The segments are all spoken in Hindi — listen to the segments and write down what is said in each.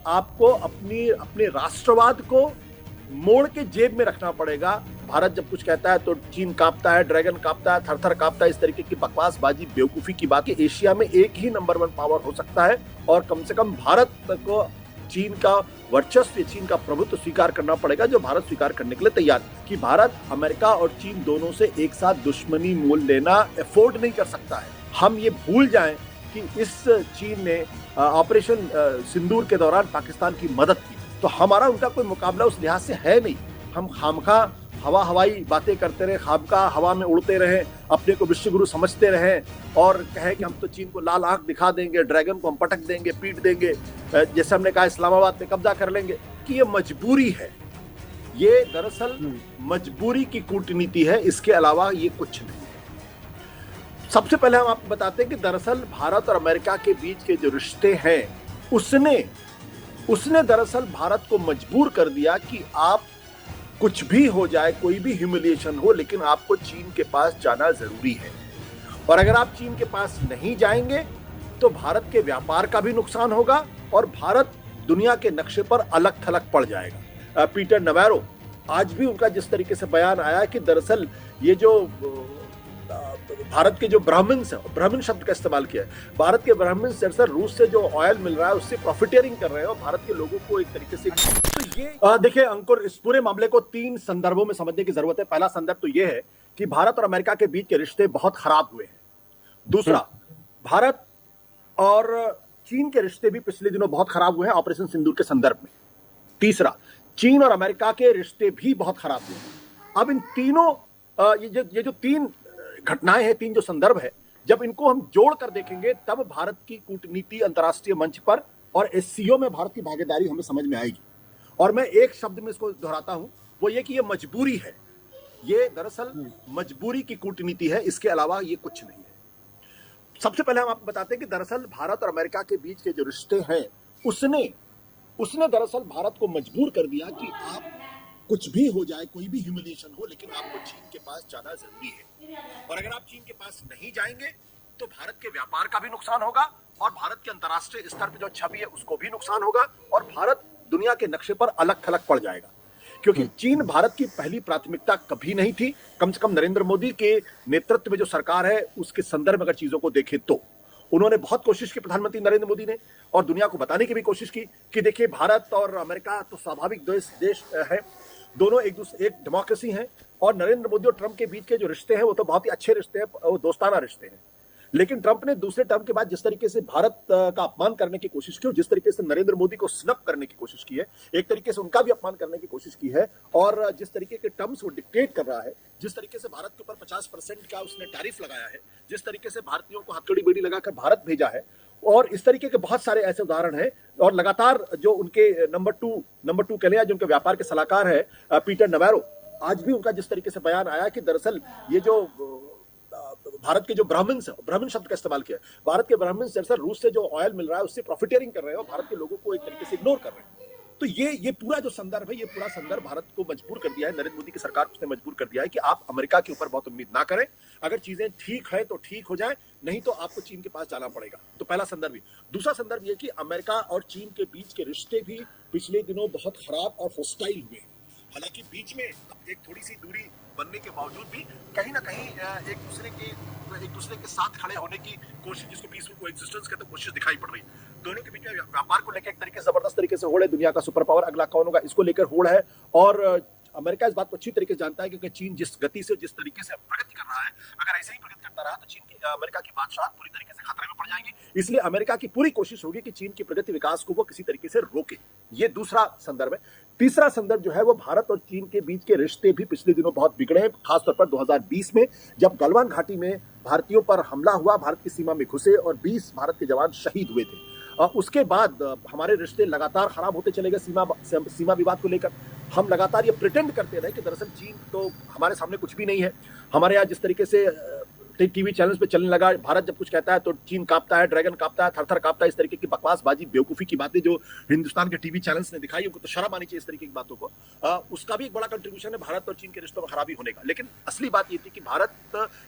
आपको अपने राष्ट्रवाद को मोड़ के जेब में रखना पड़ेगा। भारत जब कुछ कहता है तो चीन कांपता है, ड्रैगन कांपता है, थर थर कांपता है। इस तरीके की बकवासबाजी, बेवकूफी की बात है। एशिया में एक ही नंबर 1 पावर हो सकता है और कम से कम भारत को चीन का वर्चस्व, चीन का प्रभुत्व स्वीकार करना पड़ेगा, जो भारत स्वीकार करने के लिए तैयार है। कि भारत अमेरिका और चीन दोनों से एक साथ दुश्मनी मोल लेना अफोर्ड नहीं कर सकता है। हम ये भूल जाएं कि इस चीन ने ऑपरेशन सिंदूर के दौरान पाकिस्तान की मदद की, तो हमारा उनका कोई मुकाबला उस लिहाज से है नहीं। हम खामखा हवाई बातें करते रहे, खामखा हवा में उड़ते रहे, अपने को विश्वगुरु समझते रहे और कहे कि हम तो चीन को लाल आंख दिखा देंगे, ड्रैगन को हम पटक देंगे, पीट देंगे, जैसे हमने कहा इस्लामाबाद पे कब्जा कर लेंगे। कि ये मजबूरी है, ये दरअसल मजबूरी की कूटनीति है, इसके अलावा ये कुछ नहीं। सबसे पहले हम आपको बताते हैं कि दरअसल भारत और अमेरिका के बीच के जो रिश्ते हैं, उसने दरअसल भारत को मजबूर कर दिया कि आप कुछ भी हो जाए, कोई भी ह्यूमिलिएशन हो, लेकिन आपको चीन के पास जाना जरूरी है। और अगर आप चीन के पास नहीं जाएंगे तो भारत के व्यापार का भी नुकसान होगा और भारत दुनिया के नक्शे पर अलग थलग पड़ जाएगा। पीटर नवैरो, आज भी उनका जिस तरीके से बयान आया कि दरअसल ये जो भारत के जो ब्राह्मण्स हैं, ब्राह्मण शब्द का इस्तेमाल किया है, भारत के ब्राह्मण्स दरअसल रूस से जो ऑयल मिल रहा है उससे प्रॉफिटियरिंग कर रहे हैं और भारत के लोगों को एक तरीके से। तो ये देखिए अंकुर, इस पूरे मामले को 3 संदर्भों में समझने की जरूरत है। पहला संदर्भ तो ये है कि भारत और अमेरिका के बीच के रिश्ते बहुत खराब हुए हैं। दूसरा, भारत और चीन के रिश्ते भी पिछले दिनों बहुत खराब हुए हैं ऑपरेशन सिंदूर के संदर्भ में। तीसरा, चीन और अमेरिका के रिश्ते भी बहुत खराब हुए हैं। अब इन तीनों ये जो 3 घटनाएं हैं, 3 जो संदर्भ है, जब इनको हम जोड़ कर देखेंगे तब भारत की कूटनीति अंतर्राष्ट्रीय मंच पर और एससीओ में भारत की भागीदारी हमें समझ में आएगी। और मैं एक शब्द में इसको दोहराता हूं, वो ये कि ये मजबूरी है। ये दरअसल मजबूरी की कूटनीति है, इसके अलावा ये कुछ नहीं है। सबसे पहले हम आपको बताते हैं कि दरअसल भारत और अमेरिका के बीच के जो रिश्ते हैं, उसने दरअसल भारत को मजबूर कर दिया कि आप कुछ भी हो जाए, कोई भी ह्यूमिलिएशन हो, लेकिन आपको चीन के पास जाना जरूरी है। और अगर आप चीन के पास नहीं जाएंगे तो भारत के व्यापार का भी नुकसान होगा और भारत के अंतर्राष्ट्रीय स्तर पर जो छवि है उसको भी नुकसान होगा और भारत दुनिया के नक्शे पर अलग थलग पड़ जाएगा। क्योंकि चीन भारत की पहली प्राथमिकता कभी नहीं थी। कम से कम नरेंद्र मोदी के नेतृत्व में जो सरकार है उसके संदर्भ में अगर चीजों को देखें तो उन्होंने बहुत कोशिश की, प्रधानमंत्री नरेंद्र मोदी ने, और दुनिया को बताने की भी कोशिश की कि देखिए भारत और अमेरिका तो स्वाभाविक देश है, दोनों एक डेमोक्रेसी हैं और नरेंद्र मोदी और ट्रंप के बीच के जो रिश्ते हैं वो तो बहुत ही अच्छे रिश्ते हैं, वो दोस्ताना रिश्ते हैं। लेकिन ट्रंप ने दूसरे टर्म के बाद जिस तरीके से भारत का अपमान करने की कोशिश की, जिस तरीके से नरेंद्र मोदी को स्नप करने की कोशिश की है, एक तरीके से उनका भी अपमान करने की कोशिश की है और जिस तरीके के टर्म्स वो डिक्टेट कर रहा है, जिस तरीके से भारत के ऊपर 50% का उसने टैरिफ लगाया है, जिस तरीके से भारतीयों को हथकड़ी बेड़ी लगाकर भारत भेजा है, और इस तरीके के बहुत सारे ऐसे उदाहरण हैं। और लगातार जो उनके नंबर टू कह लें, जो उनके व्यापार के सलाहकार है पीटर नवैरो, आज भी उनका जिस तरीके से बयान आया कि दरअसल ये जो भारत के जो ब्राह्मण्स हैं, ब्राह्मण शब्द का इस्तेमाल किया, भारत के ब्राह्मण्स दरअसल रूस से जो ऑयल मिल रहा है उससे प्रॉफिटियरिंग कर रहे हैं और भारत के लोगों को एक तरीके से इग्नोर कर रहे हैं। तो ये पूरा जो संदर्भ है, ये पूरा संदर्भ भारत को मजबूर कर दिया है, नरेंद्र मोदी की सरकार को उसने मजबूर कर दिया है कि आप अमेरिका के ऊपर बहुत उम्मीद ना करें। अगर चीजें ठीक है तो ठीक हो जाए, नहीं तो आपको चीन के पास जाना पड़ेगा। तो पहला संदर्भ ये। दूसरा संदर्भ ये कि अमेरिका और चीन के बीच के रिश्ते भी पिछले दिनों बहुत खराब और हॉस्टाइल हुए हैं। हालांकि बीच में एक थोड़ी सी दूरी बनने के बावजूद भी कहीं ना कहीं एक दूसरे के साथ खड़े होने की कोशिश, जिसको पीसफुल कोएग्जिस्टेंस कहते हैं, कोशिश दिखाई पड़ रही है। दोनों के बीच में व्यापार को लेकर एक तरीके से जबरदस्त तरीके से होड़ है, दुनिया का सुपर पावर अगला कौन होगा इसको लेकर होड़ है। और अमेरिका इस बात को अच्छी तरीके से जानता है कि चीन जिस गति से, जिस तरीके से प्रगति कर रहा है, अगर ऐसे ही प्रगति करता रहा तो चीन की, अमेरिका की बादशाह पूरी तरीके से खतरे में पड़ जाएगी। इसलिए अमेरिका की पूरी कोशिश होगी कि चीन की प्रगति विकास को वो किसी तरीके से रोके। ये दूसरा संदर्भ है। तीसरा संदर्भ जो है वो भारत और चीन के बीच के रिश्ते भी पिछले दिनों बहुत बिगड़े हैं, खासतौर पर 2020 में जब गलवान घाटी में भारतीयों पर हमला हुआ, भारत की सीमा में घुसे और 20 भारत के जवान शहीद हुए थे। उसके बाद हमारे रिश्ते लगातार खराब होते चले गए। सीमा विवाद को लेकर हम लगातार ये प्रिटेंड करते रहे कि दरअसल चीन तो हमारे सामने कुछ भी नहीं है। हमारे यहाँ जिस तरीके से टीवी चैनल्स पे चलने लगा, भारत जब कुछ कहता है तो चीन कांपता है, ड्रैगन कांपता है, थर थर कांपता है, इस तरीके की बकवासबाजी, बेवकूफी की बातें जो हिंदुस्तान के टीवी चैनल्स ने दिखाई, उनको तो शर्म आनी चाहिए इस तरीके की बातों को। उसका भी एक बड़ा कंट्रीब्यूशन है भारत और चीन के रिश्तों में खराबी होने का। लेकिन असली बात ये थी कि भारत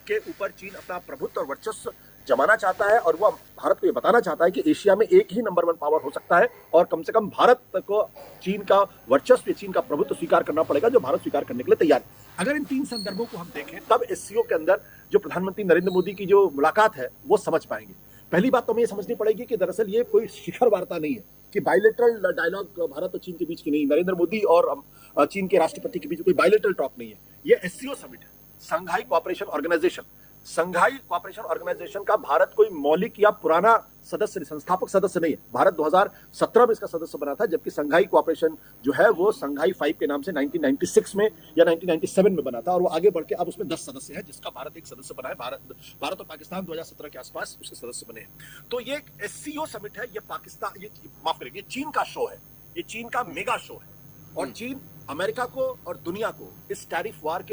के ऊपर चीन अपना प्रभुत्व और वर्चस्व जमाना चाहता है और वो भारत को ये बताना चाहता है कि एशिया में एक ही नंबर 1 पावर हो सकता है और कम से कम भारत को चीन का वर्चस्व, चीन का प्रभुत्व स्वीकार करना पड़ेगा, जो भारत स्वीकार करने के लिए तैयार है। अगर इन 3 संदर्भों को हम देखें तब एससीओ के अंदर जो प्रधानमंत्री नरेंद्र मोदी की जो मुलाकात है वो समझ पाएंगे। पहली बात तो हमें ये समझनी पड़ेगी कि दरअसल ये कोई शिखर वार्ता नहीं है, कि बायलैटरल डायलॉग भारत और चीन के बीच की नहीं, नरेंद्र मोदी और चीन के राष्ट्रपति के बीच कोई बायलैटरल टॉक नहीं है। ये एससीओ समिट है, संघाई कोऑपरेशन ऑर्गेनाइजेशन। संघाई कोऑपरेशन ऑर्गेनाइजेशन का भारत कोई मौलिक या पुराना सदस्य, संस्थापक सदस्य नहीं है। भारत 2017 में इसका सदस्य बना था, जबकि संघाई कोऑपरेशन जो है वो संघाई 5 के नाम से 1996 में या 1997 में बना था और वो आगे बढ़ के अब उसमें 10 सदस्य है, जिसका भारत एक सदस्य बना है। भारत और पाकिस्तान 2017 के आसपास उसके सदस्य बने हैं। तो ये एससीओ समिट है, ये पाकिस्तान, ये माफ करेंगे, चीन का शो है, ये चीन का मेगा शो है। और चीन अमेरिका को और दुनिया को इस टैरिफ वार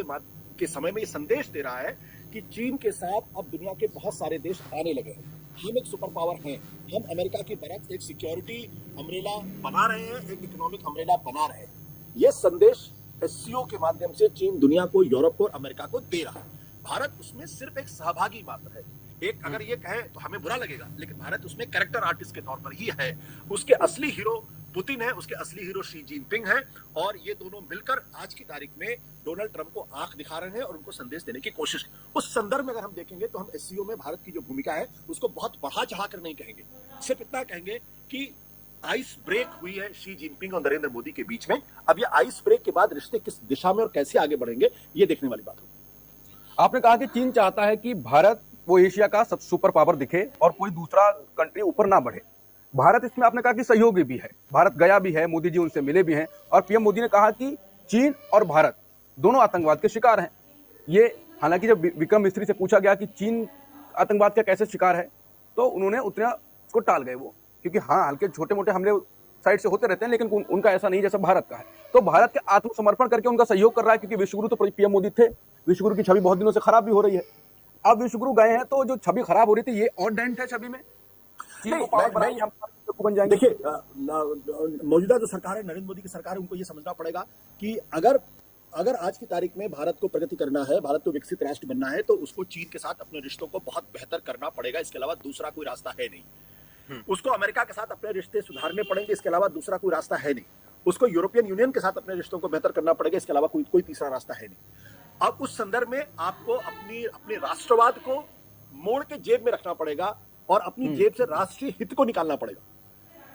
के समय में ये संदेश दे रहा है कि चीन के साथ अब दुनिया के बहुत सारे देश आने लगे हैं। हम एक सुपर पावर हैं, हम अमेरिका की तरह एक सिक्योरिटी अम्ब्रेला बना रहे हैं, एक इकोनॉमिक अम्ब्रेला बना रहे हैं। यह संदेश एससीओ के माध्यम से चीन दुनिया को, यूरोप को और अमेरिका को दे रहा है। भारत उसमें सिर्फ एक सहभागी मात्र है। एक अगर ये कहे तो हमें बुरा लगेगा, लेकिन भारत उसमें कैरेक्टर आर्टिस्ट के तौर पर ही है। उसके असली हीरो पुतिन है, उसके असली हीरो शी जिनपिंग है और ये दोनों मिलकर आज की तारीख में डोनाल्ड ट्रंप को आंख दिखा रहे हैं और उनको संदेश देने की कोशिश। उस संदर्भ में अगर हम देखेंगे तो हम एससीओ में भारत की जो भूमिका है उसको बहुत बढ़ा चढ़ा कर नहीं कहेंगे, सिर्फ इतना कहेंगे कि आइस ब्रेक हुई है शी जिनपिंग और नरेंद्र मोदी के बीच में। अब ये आइस ब्रेक के बाद रिश्ते किस दिशा में और कैसे आगे बढ़ेंगे, ये देखने वाली बात होगी। आपने कहा कि चीन चाहता है कि भारत वो एशिया का सब सुपर पावर दिखे और कोई दूसरा कंट्री ऊपर ना बढ़े। भारत इसमें आपने कहा कि सहयोगी भी है, भारत गया भी है, मोदी जी उनसे मिले भी हैं और पीएम मोदी ने कहा कि चीन और भारत दोनों आतंकवाद के शिकार हैं। ये हालांकि जब विक्रम मिस्त्री से पूछा गया कि चीन आतंकवाद का कैसे शिकार है तो उन्होंने उतना उसको टाल गए वो, क्योंकि हाँ हल्के छोटे मोटे हमले साइड से होते रहते हैं, लेकिन उनका ऐसा नहीं जैसा भारत का है। तो भारत के आत्मसमर्पण करके उनका सहयोग कर रहा है, क्योंकि विश्वगुरु तो पीएम मोदी थे। विश्वगुरु की छवि बहुत दिनों से खराब भी हो रही है। अब विश्वगुरु गए हैं तो जो छवि खराब हो रही थी ये और डेंट है छवि में। देखिए, मौजूदा जो सरकार है, नरेंद्र मोदी की सरकार है, उनको ये समझना पड़ेगा कि अगर आज की तारीख में भारत को प्रगति करना है, भारत को विकसित राष्ट्र बनना है, तो उसको चीन के साथ अपने रिश्तों को बहुत बेहतर करना पड़ेगा। इसके अलावा दूसरा कोई रास्ता है नहीं। उसको अमेरिका के साथ अपने रिश्ते सुधारने पड़ेंगे, इसके अलावा दूसरा कोई रास्ता है नहीं। उसको यूरोपियन यूनियन के साथ अपने रिश्तों को बेहतर करना पड़ेगा, इसके अलावा कोई तीसरा रास्ता है नहीं। अब उस संदर्भ में आपको अपने राष्ट्रवाद को मोड़ के जेब में रखना पड़ेगा और अपनी जेब से राष्ट्रीय हित को निकालना पड़ेगा,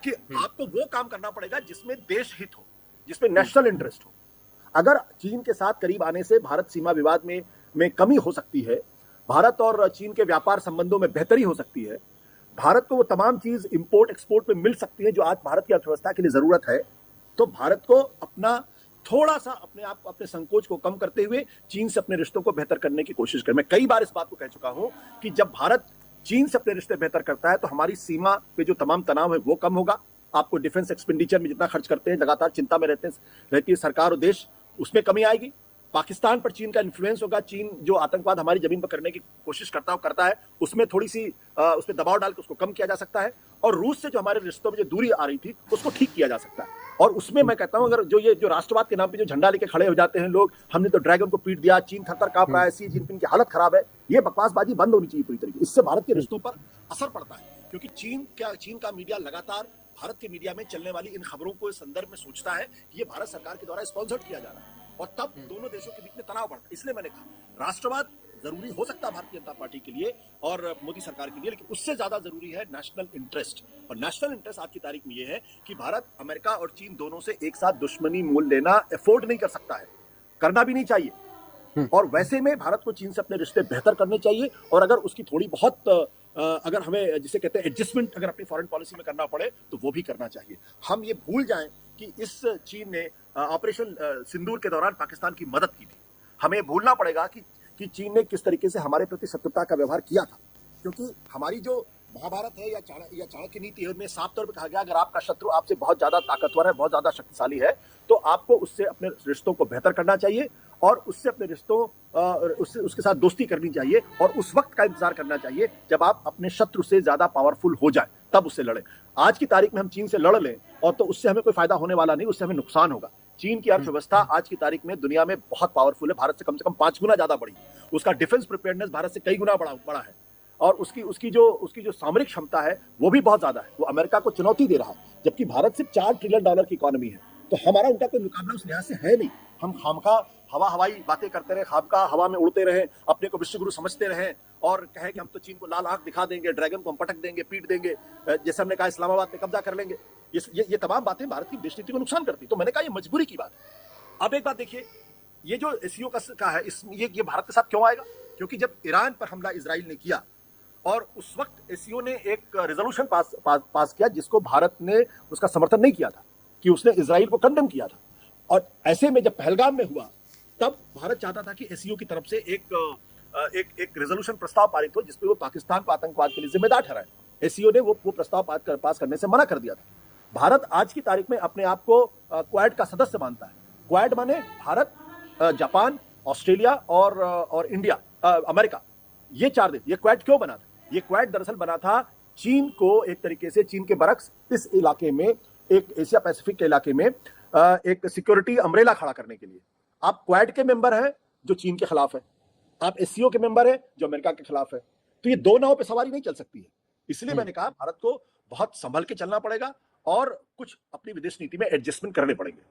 कि आपको वो काम करना पड़ेगा जिसमें देश हित हो, जिसमें नेशनल इंटरेस्ट हो। अगर चीन के साथ करीब आने से भारत सीमा विवाद में कमी हो सकती है, भारत और चीन के व्यापार संबंधों में बेहतरी हो सकती है, भारत को वो तमाम चीज इंपोर्ट एक्सपोर्ट में मिल सकती है जो आज भारत की अर्थव्यवस्था के लिए जरूरत है, तो भारत को अपना थोड़ा सा अपने संकोच को कम करते हुए चीन से अपने रिश्तों को बेहतर करने की कोशिश करें। मैं कई बार इस बात को कह चुका हूं कि जब भारत चीन से अपने रिश्ते बेहतर करता है तो हमारी सीमा पे जो तमाम तनाव है वो कम होगा। आपको डिफेंस एक्सपेंडिचर में जितना खर्च करते हैं, लगातार चिंता में रहती है सरकार और देश, उसमें कमी आएगी। पाकिस्तान पर चीन का इन्फ्लुएंस होगा। चीन जो आतंकवाद हमारी जमीन पर करने की कोशिश करता है उसमें थोड़ी सी उसमें दबाव डाल के उसको कम किया जा सकता है। और रूस से जो हमारे रिश्तों में जो दूरी आ रही थी उसको ठीक किया जा सकता है। और उसमें मैं कहता हूं, अगर जो राष्ट्रवाद के नाम पे जो झंडा लेके खड़े हो जाते हैं लोग, हमने तो ड्रैगन को पीट दिया, चीन थर-थर कांप रहा है, शी जिनपिंग की हालत खराब है, ये बकवासबाजी बंद होनी चाहिए पूरी तरीके। इससे भारत के रिश्तों पर असर पड़ता है, क्योंकि चीन का मीडिया लगातार भारत के मीडिया में चलने वाली इन खबरों को इस संदर्भ में सोचता है कि ये भारत सरकार के द्वारा स्पॉन्सर्ड किया जा रहा है, और तब दोनों देशों के बीच में तनाव बढ़ता है। इसलिए मैंने कहा राष्ट्रवाद जरूरी हो सकता है भारतीय जनता पार्टी के लिए और मोदी सरकार के लिए, लेकिन उससे ज्यादा जरूरी है नेशनल इंटरेस्ट। और नेशनल इंटरेस्ट आज की तारीख में यह है कि भारत अमेरिका और चीन दोनों से एक साथ दुश्मनी मोल लेना अफोर्ड नहीं कर सकता है, करना भी नहीं चाहिए। और वैसे में भारत को चीन से अपने रिश्ते बेहतर करने चाहिए, और अगर उसकी थोड़ी बहुत अगर हमें जिसे कहते हैं एडजस्टमेंट अगर अपनी फॉरेन पॉलिसी में करना पड़े तो वो भी करना चाहिए। हम ये भूल जाएं कि इस चीन ने ऑपरेशन सिंदूर के दौरान पाकिस्तान की मदद की थी। हमें भूलना पड़ेगा कि चीन ने किस तरीके से हमारे प्रति शत्रुता का व्यवहार किया था, क्योंकि हमारी जो महाभारत है या चाणक्य नीति है उनमें साफ तौर पर कहा गया अगर आपका शत्रु आपसे बहुत ज्यादा ताकतवर है, बहुत ज्यादा शक्तिशाली है, तो आपको उससे अपने रिश्तों को बेहतर करना चाहिए और उससे अपने रिश्तों उसके साथ दोस्ती करनी चाहिए, और उस वक्त का इंतजार करना चाहिए जब आप अपने शत्रु से ज्यादा पावरफुल हो जाए, तब उससे लड़ें। आज की तारीख में हम चीन से लड़ लें और तो उससे हमें कोई फायदा होने वाला नहीं, उससे हमें नुकसान होगा। चीन की अर्थव्यवस्था आज की तारीख में दुनिया में बहुत पावरफुल है, भारत से कम 5 गुना ज्यादा बड़ी। उसका डिफेंस प्रिपेयर्डनेस भारत से कई गुना बड़ा है। और उसकी उसकी जो सामरिक क्षमता है वो भी बहुत ज्यादा है। वो अमेरिका को चुनौती दे रहा है, जबकि भारत सिर्फ $4 ट्रिलियन की इकोनॉमी है। तो हमारा उनका कोई मुकाबला उस लिहाज से है नहीं। हम खामखा हवाई बातें करते रहे, खामखा हवा में उड़ते रहे, अपने को विश्व गुरु समझते रहे और कहे कि हम तो चीन को लाल आंख दिखा देंगे, ड्रैगन को हम पटक देंगे, पीट देंगे, जैसे हमने कहा इस्लामाबाद में कब्जा कर लेंगे। ये तमाम बातें भारत की विदेश नीति को नुकसान करती। तो मैंने कहा ये मजबूरी की बात है। अब एक बात देखिए, ये जो एससीओ का है, ये भारत के साथ क्यों आएगा? क्योंकि जब ईरान पर हमला इजराइल ने किया और उस वक्त एससीओ ने एक रेजोल्यूशन पास किया जिसको भारत ने उसका समर्थन नहीं किया था, कि उसने इजराइल को कंडेम किया था। और ऐसे में जब पहलगाम में हुआ तब भारत चाहता था कि एससीओ की तरफ से एक रेजोल्यूशन प्रस्ताव पारित हो जिसपे वो पाकिस्तान को आतंकवाद के लिए जिम्मेदार ठहराए। एससीओ ने वो प्रस्ताव पास करने से मना कर दिया था। भारत आज की तारीख में अपने आप को क्वाड का सदस्य मानता है। क्वाड माने भारत, जापान, ऑस्ट्रेलिया और इंडिया, अमेरिका, ये 4 देश। ये क्वाड क्यों बना था? ये क्वाड दरअसल बना था चीन को एक तरीके से, चीन के बरक्स इस इलाके में, एक एशिया पैसिफिक के इलाके में एक सिक्योरिटी अम्ब्रेला खड़ा करने के लिए। आप क्वाड के मेंबर हैं जो चीन के खिलाफ है, आप एससीओ के मेंबर हैं जो अमेरिका के खिलाफ है। तो ये दो नाव पे सवारी नहीं चल सकती है। इसलिए मैंने कहा भारत को बहुत संभल के चलना पड़ेगा और कुछ अपनी विदेश नीति में एडजस्टमेंट करने पड़ेंगे।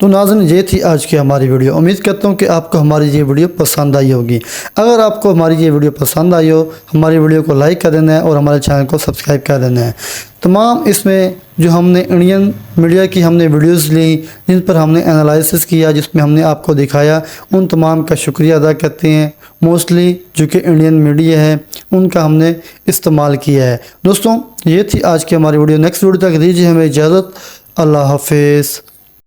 तो नाज़रीन, ये थी आज की हमारी वीडियो। उम्मीद करता हूँ कि आपको हमारी ये वीडियो पसंद आई होगी। अगर आपको हमारी ये वीडियो पसंद आई हो, हमारी वीडियो को लाइक कर देना है और हमारे चैनल को सब्सक्राइब कर देना है। तमाम इसमें जो हमने इंडियन मीडिया की हमने वीडियोस ली, जिन पर हमने एनालिसिस किया, जिसमें हमने आपको दिखाया, उन तमाम का शुक्रिया अदा करते हैं। मोस्टली जो कि इंडियन मीडिया है उनका हमने इस्तेमाल किया है। दोस्तों, ये थी आज की हमारी वीडियो। नेक्स्ट वीडियो तक दीजिए हमें इजाज़त। अल्लाह हाफिज़।